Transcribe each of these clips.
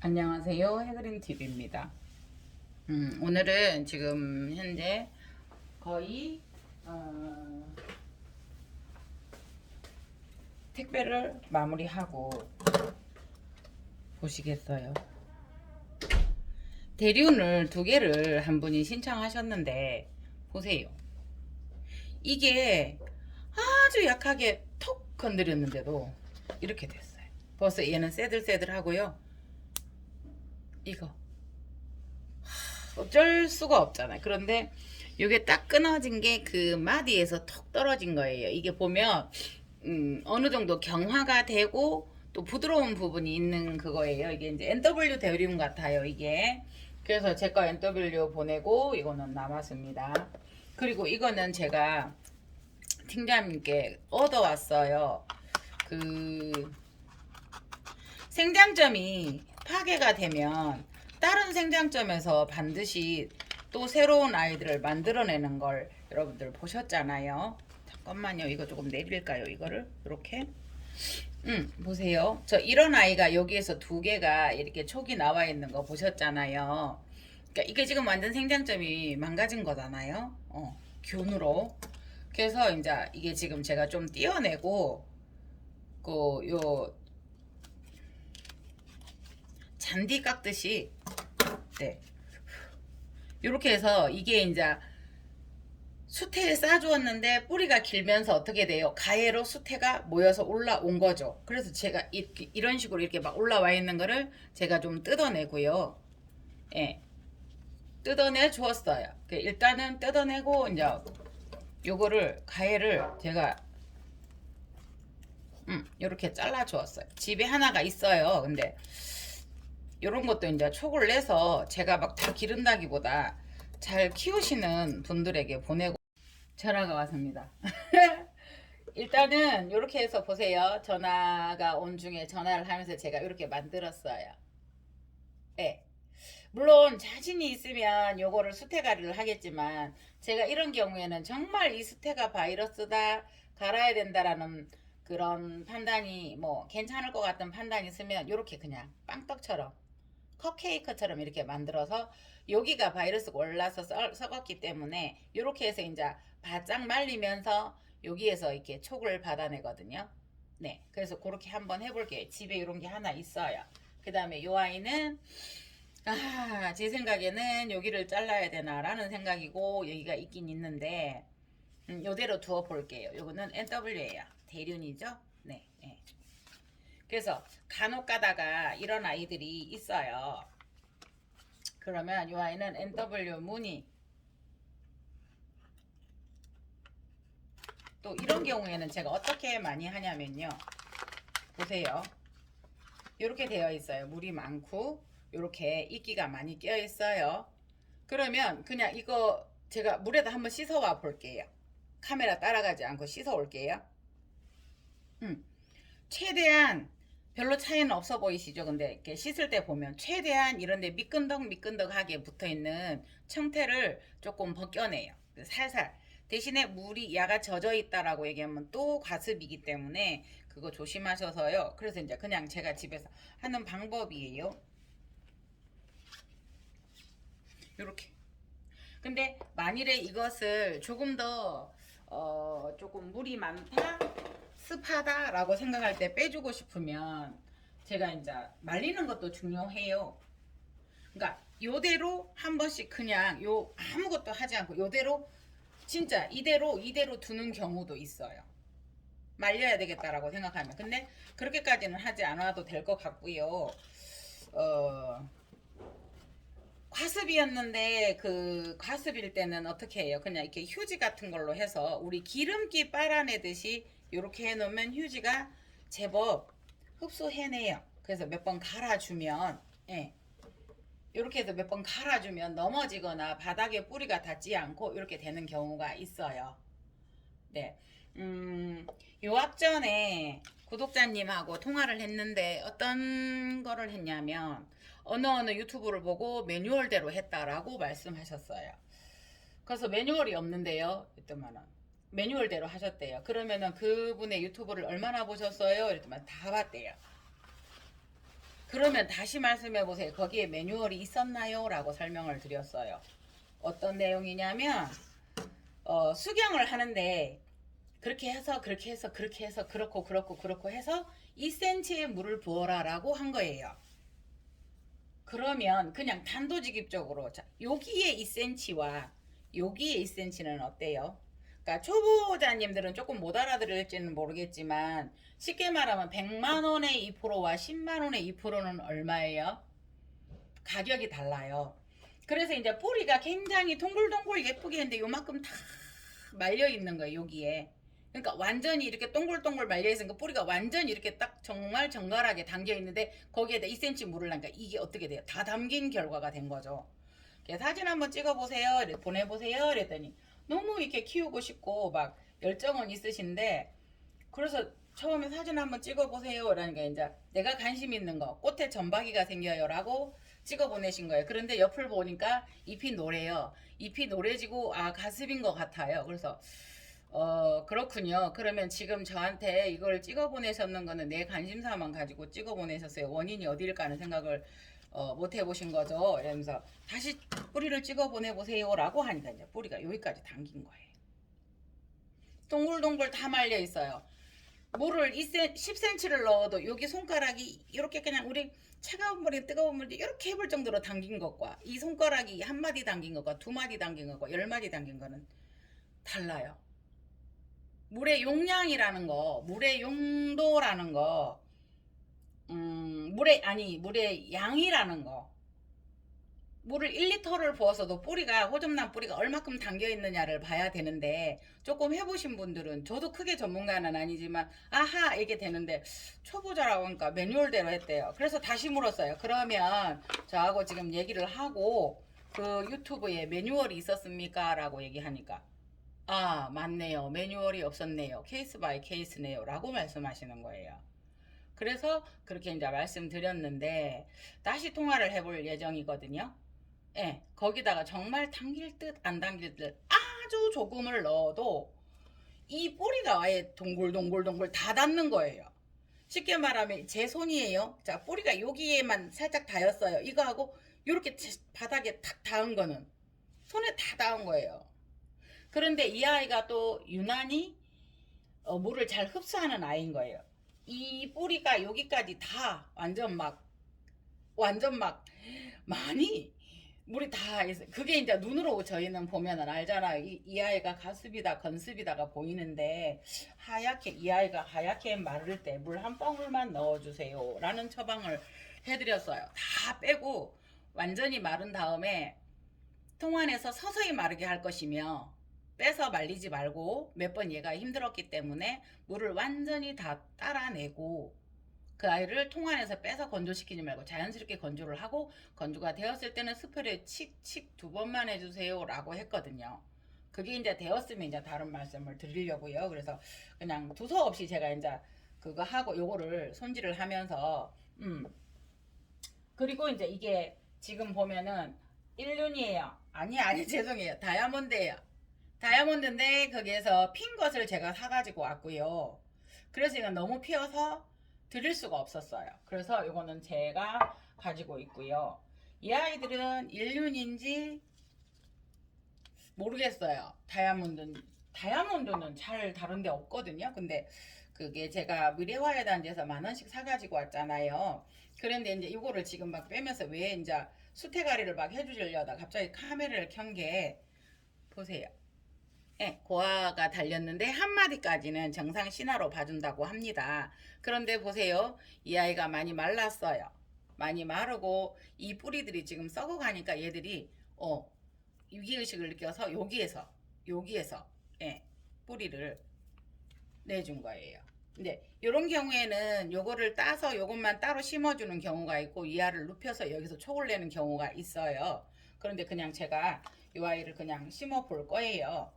안녕하세요. 해그린TV입니다. 오늘은 지금 현재 거의 택배를 마무리하고 보시겠어요. 대륜을 2개를 한 분이 신청하셨는데 보세요. 이게 아주 약하게 톡 건드렸는데도 이렇게 됐어요. 벌써 얘는 새들새들하고요. 이거 어쩔 수가 없잖아요. 그런데 이게 딱 끊어진 게 그 마디에서 톡 떨어진 거예요. 이게 보면 어느 정도 경화가 되고 또 부드러운 부분이 있는 그거예요. 이게 이제 NW 대리움 같아요. 이게 그래서 제거 NW 보내고 이거는 남았습니다. 그리고 이거는 제가 팀장님께 얻어왔어요. 그 생장점이 파괴가 되면 다른 생장점에서 반드시 또 새로운 아이들을 만들어내는 걸 여러분들 보셨잖아요. 잠깐만요. 이거 조금 내릴까요? 이거를 이렇게. 보세요. 저 이런 아이가 여기에서 2개가 이렇게 촉이 나와 있는 거 보셨잖아요. 그러니까 이게 지금 완전 생장점이 망가진 거잖아요. 균으로. 그래서 이제 이게 지금 제가 좀 띄어내고 그요 잔디 깎듯이 네. 이렇게 해서 이게 이제 수태에 쌓아주었는데 뿌리가 길면서 어떻게 돼요? 가해로 수태가 모여서 올라온 거죠. 그래서 제가 이런 식으로 이렇게 막 올라와 있는 거를 제가 좀 뜯어내고요. 예. 뜯어내 주었어요. 일단은 뜯어내고 이제 요거를 가해를 제가 이렇게 잘라 주었어요. 집에 하나가 있어요. 근데 이런 것도 이제 촉을 내서 제가 막 다 기른다기보다 잘 키우시는 분들에게 보내고 전화가 왔습니다. 일단은 이렇게 해서 보세요. 전화가 온 중에 전화를 하면서 제가 이렇게 만들었어요. 네. 물론 자신이 있으면 요거를 수태가리를 하겠지만 제가 이런 경우에는 정말 이 수태가 바이러스다 갈아야 된다라는 그런 판단이 뭐 괜찮을 것 같은 판단이 있으면 이렇게 그냥 빵떡처럼 컵케이크처럼 이렇게 만들어서 여기가 바이러스가 올라서 썩었기 때문에 이렇게 해서 이제 바짝 말리면서 여기에서 이렇게 촉을 받아내거든요. 네, 그래서 그렇게 한번 해볼게요. 집에 이런 게 하나 있어요. 그 다음에 이 아이는 제 생각에는 여기를 잘라야 되나라는 생각이고 여기가 있긴 있는데 요대로 두어 볼게요. 요거는 NW예요. 대륜이죠. 네, 네. 그래서 간혹 가다가 이런 아이들이 있어요. 그러면 이 아이는 NW 무늬. 또 이런 경우에는 제가 어떻게 많이 하냐면요. 보세요. 이렇게 되어 있어요. 물이 많고 이렇게 이끼가 많이 껴 있어요. 그러면 그냥 이거 제가 물에다 한번 씻어 와 볼게요. 카메라 따라가지 않고 씻어 올게요. 최대한 별로 차이는 없어 보이시죠? 근데 이렇게 씻을 때 보면 최대한 이런데 미끈덕미끈덕하게 붙어있는 청태를 조금 벗겨내요. 살살. 대신에 물이 야가 젖어 있다라고 얘기하면 또 과습이기 때문에 그거 조심하셔서요. 그래서 이제 그냥 제가 집에서 하는 방법이에요. 요렇게. 근데 만일에 이것을 조금 더 조금 물이 많다, 습하다라고 생각할 때 빼주고 싶으면 제가 이제 말리는 것도 중요해요. 그러니까 요대로 한 번씩 그냥 요 아무것도 하지 않고 요대로 진짜 이대로 두는 경우도 있어요. 말려야 되겠다라고 생각하면. 근데 그렇게까지는 하지 않아도 될 것 같고요. 과습이었는데 그 과습일 때는 어떻게 해요? 그냥 이렇게 휴지 같은 걸로 해서 우리 기름기 빨아내듯이 이렇게 해놓으면 휴지가 제법 흡수해내요. 그래서 몇 번 갈아주면 예. 이렇게 해서 몇 번 갈아주면 넘어지거나 바닥에 뿌리가 닿지 않고 이렇게 되는 경우가 있어요. 네. 요 앞전에 구독자님하고 통화를 했는데 어떤 거를 했냐면 어느 유튜브를 보고 매뉴얼대로 했다라고 말씀하셨어요. 그래서 매뉴얼이 없는데요. 이랬더만은 매뉴얼대로 하셨대요. 그러면은 그분의 유튜브를 얼마나 보셨어요? 이랬더만 다 봤대요. 그러면 다시 말씀해 보세요. 거기에 매뉴얼이 있었나요? 라고 설명을 드렸어요. 어떤 내용이냐면 수경을 하는데 그렇게 해서 그렇게 해서 그렇게 해서 그렇고 그렇고 그렇고 해서 2cm의 물을 부어라 라고 한 거예요. 그러면 그냥 단도직입적으로 자, 여기에 2cm와 여기에 2cm는 어때요? 그러니까 초보자님들은 조금 못 알아들을지는 모르겠지만 쉽게 말하면 100만 원의 2%와 10만 원의 2%는 얼마예요? 가격이 달라요. 그래서 이제 뿌리가 굉장히 동글동글 예쁘게 했는데 요만큼 다 말려 있는 거예요, 여기에. 그러니까 완전히 이렇게 동글동글 말려 있으니까 뿌리가 완전히 이렇게 딱 정말 정갈하게 담겨 있는데 거기에다 2cm 물을 넣으니까 이게 어떻게 돼요? 다 담긴 결과가 된 거죠. 사진 한번 찍어보세요. 보내보세요. 그랬더니 너무 이렇게 키우고 싶고 막 열정은 있으신데 그래서 처음에 사진 한번 찍어보세요. 라니까 이제 내가 관심 있는 거 꽃에 점박이가 생겨요. 라고 찍어 보내신 거예요. 그런데 옆을 보니까 잎이 노래요. 잎이 노래지고 아 가습인 것 같아요. 그래서 그렇군요. 그러면 지금 저한테 이걸 찍어 보내셨는 거는 내 관심사만 가지고 찍어 보내셨어요. 원인이 어디일까 하는 생각을 못 해보신 거죠. 이러면서 다시 뿌리를 찍어 보내보세요. 라고 하니까 이제 뿌리가 여기까지 당긴 거예요. 동글동글 다 말려 있어요. 물을 10cm를 넣어도 여기 손가락이 이렇게 그냥 우리 차가운 물이 뜨거운 물이 이렇게 해볼 정도로 당긴 것과 이 손가락이 한 마디 당긴 것과 두 마디 당긴 것과 10마디 당긴 거는 달라요. 물의 용량이라는 거, 물의 용도라는 거, 물의 양이라는 거. 물을 1리터를 부어서도 뿌리가 호접란 뿌리가 얼마큼 담겨 있느냐를 봐야 되는데 조금 해보신 분들은 저도 크게 전문가는 아니지만 아하 이게 되는데 초보자라고 하니까 매뉴얼대로 했대요. 그래서 다시 물었어요. 그러면 저하고 지금 얘기를 하고 그 유튜브에 매뉴얼이 있었습니까? 라고 얘기하니까 아 맞네요. 매뉴얼이 없었네요. 케이스 바이 케이스네요. 라고 말씀하시는 거예요. 그래서 그렇게 이제 말씀드렸는데 다시 통화를 해볼 예정이거든요. 예, 거기다가 정말 당길 듯 안 당길 듯 아주 조금을 넣어도 이 뿌리가 아예 동글동글동글 다 닿는 거예요. 쉽게 말하면 제 손이에요. 자, 뿌리가 여기에만 살짝 닿였어요. 이거하고 이렇게 바닥에 탁 닿은 거는 손에 다 닿은 거예요. 그런데 이 아이가 또 유난히 물을 잘 흡수하는 아이인 거예요. 이 뿌리가 여기까지 다 완전 막 많이 물이 다 있어요. 그게 이제 눈으로 저희는 보면은 알잖아요. 이 아이가 가습이다 건습이다가 보이는데 하얗게 이 아이가 하얗게 마를 때 물 한 방울만 넣어주세요 라는 처방을 해드렸어요. 다 빼고 완전히 마른 다음에 통안에서 서서히 마르게 할 것이며 빼서 말리지 말고 몇 번 얘가 힘들었기 때문에 물을 완전히 다 따라내고 그 아이를 통안에서 빼서 건조시키지 말고 자연스럽게 건조를 하고 건조가 되었을 때는 스프레이 칙칙 2번만 해주세요 라고 했거든요. 그게 이제 되었으면 이제 다른 말씀을 드리려고요. 그래서 그냥 두서없이 제가 이제 그거 하고 요거를 손질을 하면서 그리고 이제 이게 지금 보면은 1륜이에요. 아니 죄송해요. 다이아몬드예요. 다이아몬드인데 거기에서 핀 것을 제가 사가지고 왔고요. 그래서 이건 너무 피어서 드릴 수가 없었어요. 그래서 이거는 제가 가지고 있고요. 이 아이들은 1륜인지 모르겠어요. 다이아몬드는 잘 다른 데 없거든요. 근데 그게 제가 미래화해단지에서 10,000원씩 사가지고 왔잖아요. 그런데 이제 이거를 지금 막 빼면서 왜 이제 수태가리를 막 해주려다 갑자기 카메라를 켠 게 보세요. 네, 고아가 달렸는데 한마디까지는 정상 신화로 봐준다고 합니다. 그런데 보세요. 이 아이가 많이 말랐어요. 많이 마르고 이 뿌리들이 지금 썩어가니까 얘들이 위기의식을 느껴서 여기에서 예, 뿌리를 내준 거예요. 근데 이런 경우에는 요거를 따서 요것만 따로 심어주는 경우가 있고 이 알을 눕혀서 여기서 촉을 내는 경우가 있어요. 그런데 그냥 제가 이 아이를 그냥 심어 볼 거예요.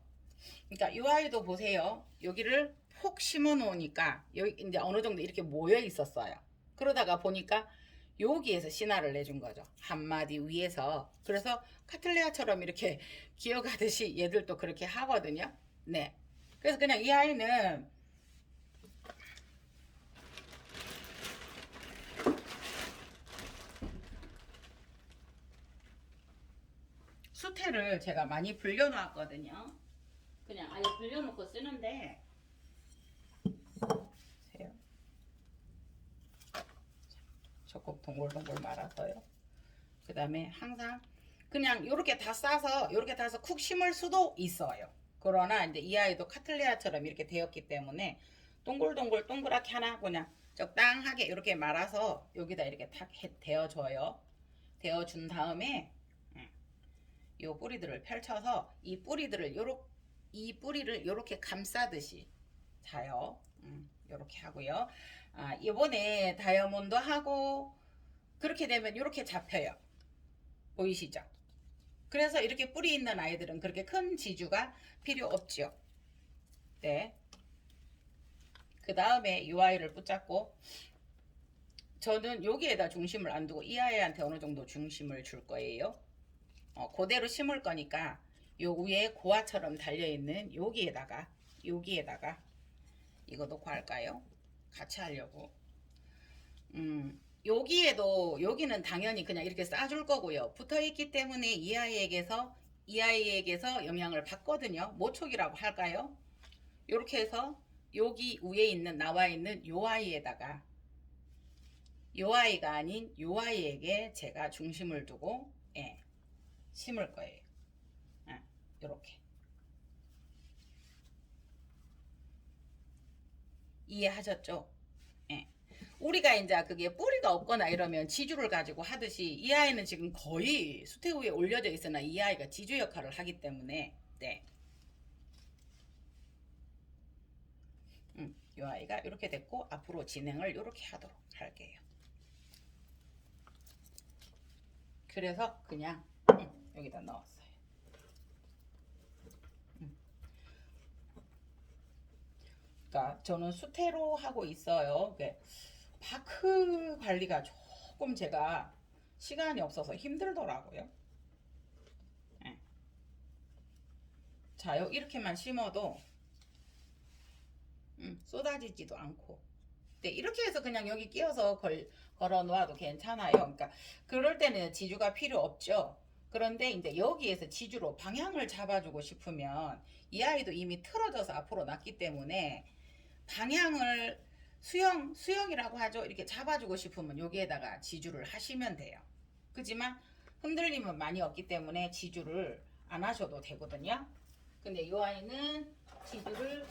그러니까 이 아이도 보세요. 여기를 폭 심어 놓으니까 여기 이제 어느 정도 이렇게 모여 있었어요. 그러다가 보니까 여기에서 신화를 내준 거죠. 한마디 위에서. 그래서 카틀레아처럼 이렇게 기어가듯이 얘들도 그렇게 하거든요. 네. 그래서 그냥 이 아이는 수태를 제가 많이 불려놨거든요. 그냥 아예 불려놓고 쓰는데 보세요. 적국 동글동글 말아서요. 그 다음에 항상 그냥 이렇게 다 싸서 이렇게 다 해서 쿡 심을 수도 있어요. 그러나 이제 이 아이도 카틀레아처럼 이렇게 되었기 때문에 동글동글 동그랗게 하나 그냥 적당하게 이렇게 말아서 여기다 이렇게 탁 대어줘요. 대어준 다음에 이 뿌리들을 펼쳐서 이 뿌리를 요렇게 감싸듯이 자요. 요렇게 하고요. 아, 이번에 다이아몬드 하고 그렇게 되면 이렇게 잡혀요. 보이시죠? 그래서 이렇게 뿌리 있는 아이들은 그렇게 큰 지주가 필요 없죠. 네. 그 다음에 이 아이를 붙잡고 저는 여기에다 중심을 안 두고 이 아이한테 어느 정도 중심을 줄 거예요. 그대로 심을 거니까 요 위에 고아처럼 달려있는 여기에다가 이거 놓고 할까요? 같이 하려고. 여기는 당연히 그냥 이렇게 싸줄 거고요. 붙어있기 때문에 이 아이에게서 영향을 받거든요. 모촉이라고 할까요? 이렇게 해서 여기 위에 있는 나와 있는 요 아이에다가 요 아이가 아닌 요 아이에게 제가 중심을 두고 심을 거예요. 이렇게 이해하셨죠? 우리가 이제 그게 뿌리가 없거나 이러면 지주를 가지고 하듯이 이 아이는 지금 거의 수태 위에 올려져 있으나 이 아이가 지주 역할을 하기 때문에 이 아이가 이렇게 됐고 앞으로 진행을 이렇게 하도록 할게요. 그래서 그냥 여기다 넣었어요. 그러니까 저는 수태로 하고 있어요. 바크 관리가 조금 제가 시간이 없어서 힘들더라고요. 자요, 이렇게만 심어도 쏟아지지도 않고. 네, 이렇게 해서 그냥 여기 끼워서 걸어 놓아도 괜찮아요. 그러니까 그럴 때는 지주가 필요 없죠. 그런데 이제 여기에서 지주로 방향을 잡아주고 싶으면 이 아이도 이미 틀어져서 앞으로 났기 때문에 방향을 수영이라고 하죠. 이렇게 잡아주고 싶으면 여기에다가 지주를 하시면 돼요. 그지만 흔들림은 많이 없기 때문에 지주를 안 하셔도 되거든요. 근데 이 아이는 지주를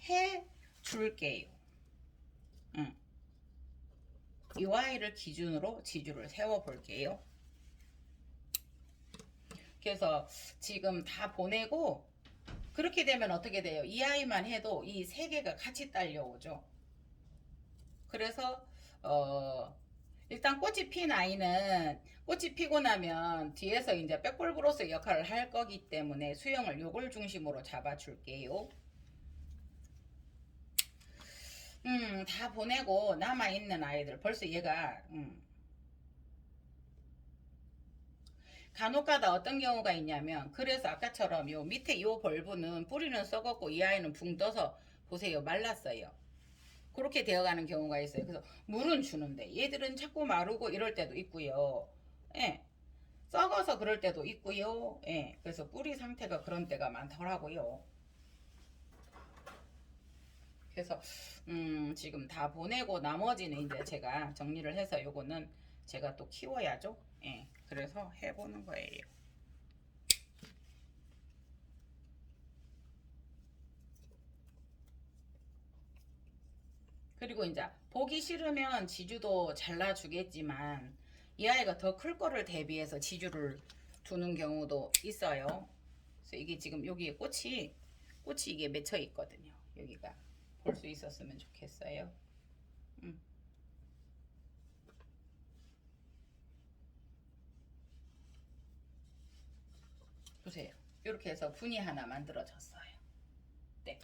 해 줄게요. 이 아이를 기준으로 지주를 세워 볼게요. 그래서 지금 다 보내고 그렇게 되면 어떻게 돼요? 이 아이만 해도 이 세 개가 같이 딸려오죠. 그래서 일단 꽃이 핀 아이는 꽃이 피고 나면 뒤에서 이제 백볼브로스 역할을 할 거기 때문에 수영을 요걸 중심으로 잡아 줄게요. 다 보내고 남아있는 아이들 벌써 얘가 간혹가다 어떤 경우가 있냐면 그래서 아까처럼 요 밑에 요 벌브는 뿌리는 썩었고 이 아이는 붕 떠서 보세요 말랐어요. 그렇게 되어가는 경우가 있어요. 그래서 물은 주는데 얘들은 자꾸 마르고 이럴 때도 있고요. 썩어서 그럴 때도 있고요. 그래서 뿌리 상태가 그런 때가 많더라고요. 그래서 지금 다 보내고 나머지는 이제 제가 정리를 해서 요거는 제가 또 키워야죠. 그래서 해보는 거예요. 그리고 이제 보기 싫으면 지주도 잘라주겠지만 이 아이가 더 클 거를 대비해서 지주를 두는 경우도 있어요. 그래서 이게 지금 여기에 꽃이 이게 맺혀 있거든요. 여기가 볼 수 있었으면 좋겠어요. 보세요. 이렇게 해서 분이 하나 만들어졌어요. 네.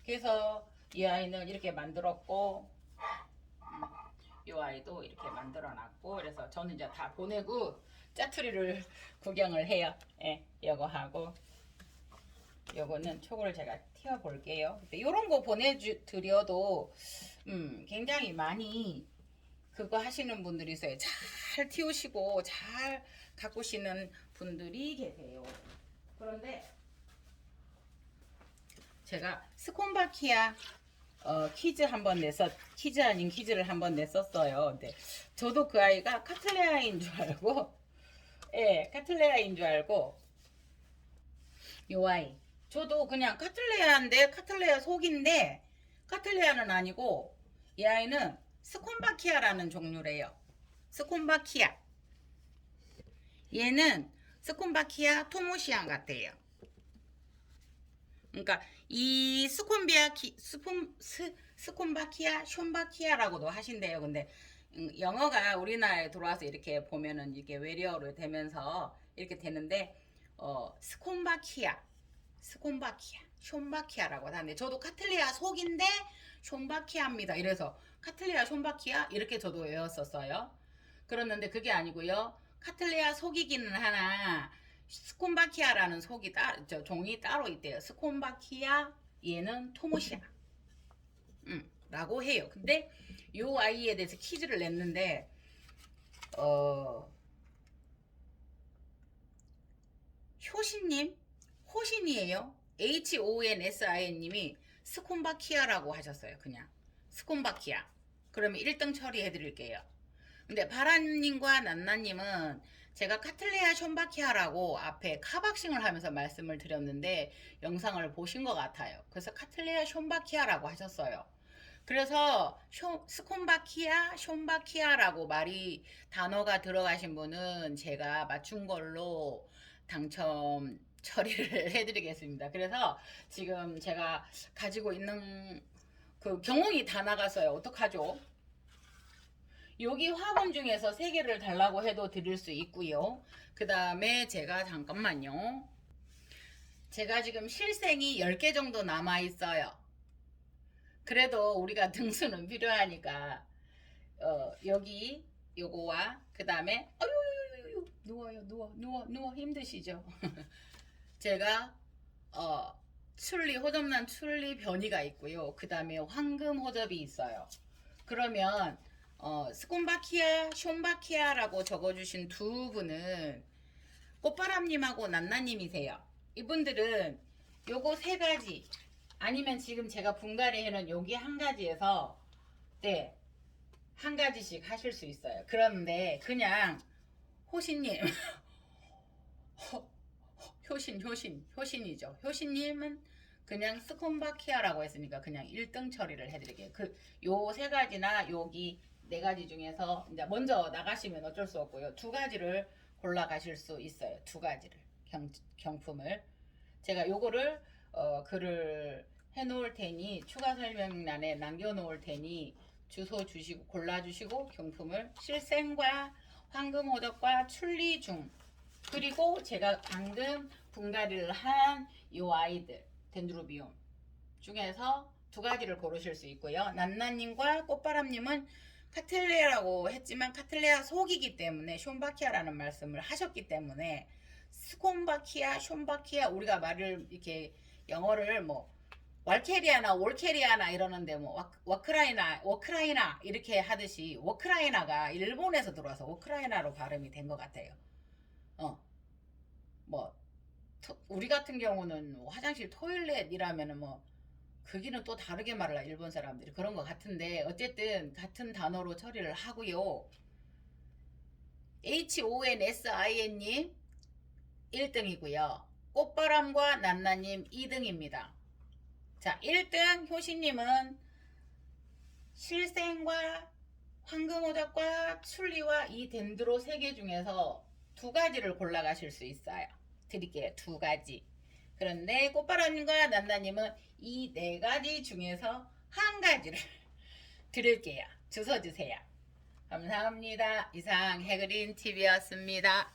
그래서 이 아이는 이렇게 만들었고 이 아이도 이렇게 만들어 놨고 그래서 저는 이제 다 보내고 짜투리를 구경을 해요. 요거 하고 요거는 초고를 제가 튀어 볼게요. 이런 거 보내드려도 굉장히 많이 그거 하시는 분들이 있어요. 잘 틔우시고 잘 가꾸시는 분들이 계세요. 그런데 제가 스콘바키아 퀴즈 한번 퀴즈 아닌 퀴즈를 한번 냈었어요. 근데 저도 그 아이가 카틀레아인 줄 알고, 예, 카틀레아인 줄 알고, 요 아이. 저도 그냥 카틀레아인데, 카틀레아 속인데, 카틀레아는 아니고, 이 아이는 스콘바키아라는 종류래요. 스콘바키아. 얘는 스콘바키아 토모시안 같아요. 그러니까 이 스콘바키아 숀바키아라고도 하신대요. 근데 영어가 우리나라에 들어와서 이렇게 보면은 이게 외래어로 되면서 이렇게 되는데 스콘바키아 숀바키아라고 하는데 저도 카틀레아 속인데 숀바키아입니다. 이래서 카틀레아 숀바키아 이렇게 저도 외웠었어요. 그랬는데 그게 아니고요. 카틀레아 속이기는 하나 스콘바키아라는 종이 따로 있대요. 스콘바키아 얘는 토모시아 라고 해요. 근데 요 아이에 대해서 퀴즈를 냈는데 효신님 호신이에요. HONSIN님이 스콘바키아라고 하셨어요. 그냥 스콘바키아. 그러면 1등 처리해 드릴게요. 근데 바라님과 난나님은 제가 카틀레아 숀바키아라고 앞에 카박싱을 하면서 말씀을 드렸는데 영상을 보신 것 같아요. 그래서 카틀레아 숀바키아라고 하셨어요. 그래서 스콘바키아 숀바키아라고 단어가 들어가신 분은 제가 맞춘 걸로 당첨 처리를 해드리겠습니다. 그래서 지금 제가 가지고 있는 그 경홍이 다 나갔어요. 어떡하죠? 여기 화분 중에서 3개를 달라고 해도 드릴 수 있고요. 그 다음에 제가 잠깐만요. 제가 지금 실생이 10개 정도 남아 있어요. 그래도 우리가 등수는 필요하니까 여기 요거와 그 다음에 누워요. 누워 힘드시죠? 제가 호접란 출리 변이가 있고요. 그 다음에 황금 호접이 있어요. 그러면 스콘바키아, 숀바키아라고 적어주신 두 분은 꽃바람님하고 난나님이세요. 이분들은 요거 3가지 아니면 지금 제가 분갈이 해놓은 여기 한 가지에서 네, 한 가지씩 하실 수 있어요. 그런데 그냥 호신님 효신이죠. 효신님은 그냥 스콘바키아라고 했으니까 그냥 1등 처리를 해드릴게요. 요 3가지나 여기 4가지 중에서 이제 먼저 나가시면 어쩔 수 없고요. 2가지를 골라가실 수 있어요. 2가지를 경품을 제가 요거를 글을 해놓을 테니 추가 설명란에 남겨놓을 테니 주소 주시고 골라주시고 경품을 실생과 황금호접과 출리중 그리고 제가 방금 분갈이를 한 요 아이들 덴드로비움 중에서 2가지를 고르실 수 있고요. 난나님과 꽃바람님은 카틀레아라고 했지만 카틀레아 속이기 때문에 숀바키아라는 말씀을 하셨기 때문에 스콘바키아, 숀바키아 우리가 말을 이렇게 영어를 뭐 왈케리아나 올케리아나 이러는데 뭐 워크라이나 이렇게 하듯이 워크라이나가 일본에서 들어와서 워크라이나로 발음이 된 것 같아요. 뭐 우리 같은 경우는 화장실 토일렛이라면은 뭐 거기는 또 다르게 말을 일본 사람들이 그런 것 같은데 어쨌든 같은 단어로 처리를 하고요. HONSIN님 1등이고요. 꽃바람과 난나님 2등입니다. 자, 1등 효신님은 실생과 황금호접과 출리와 이 덴드로 3개 중에서 2가지를 골라가실 수 있어요. 드릴게요. 2가지. 그런데 꽃바람님과 난나님은 이 4가지 중에서 1가지를 드릴게요. 주워 주세요. 감사합니다. 이상 해그린 TV였습니다.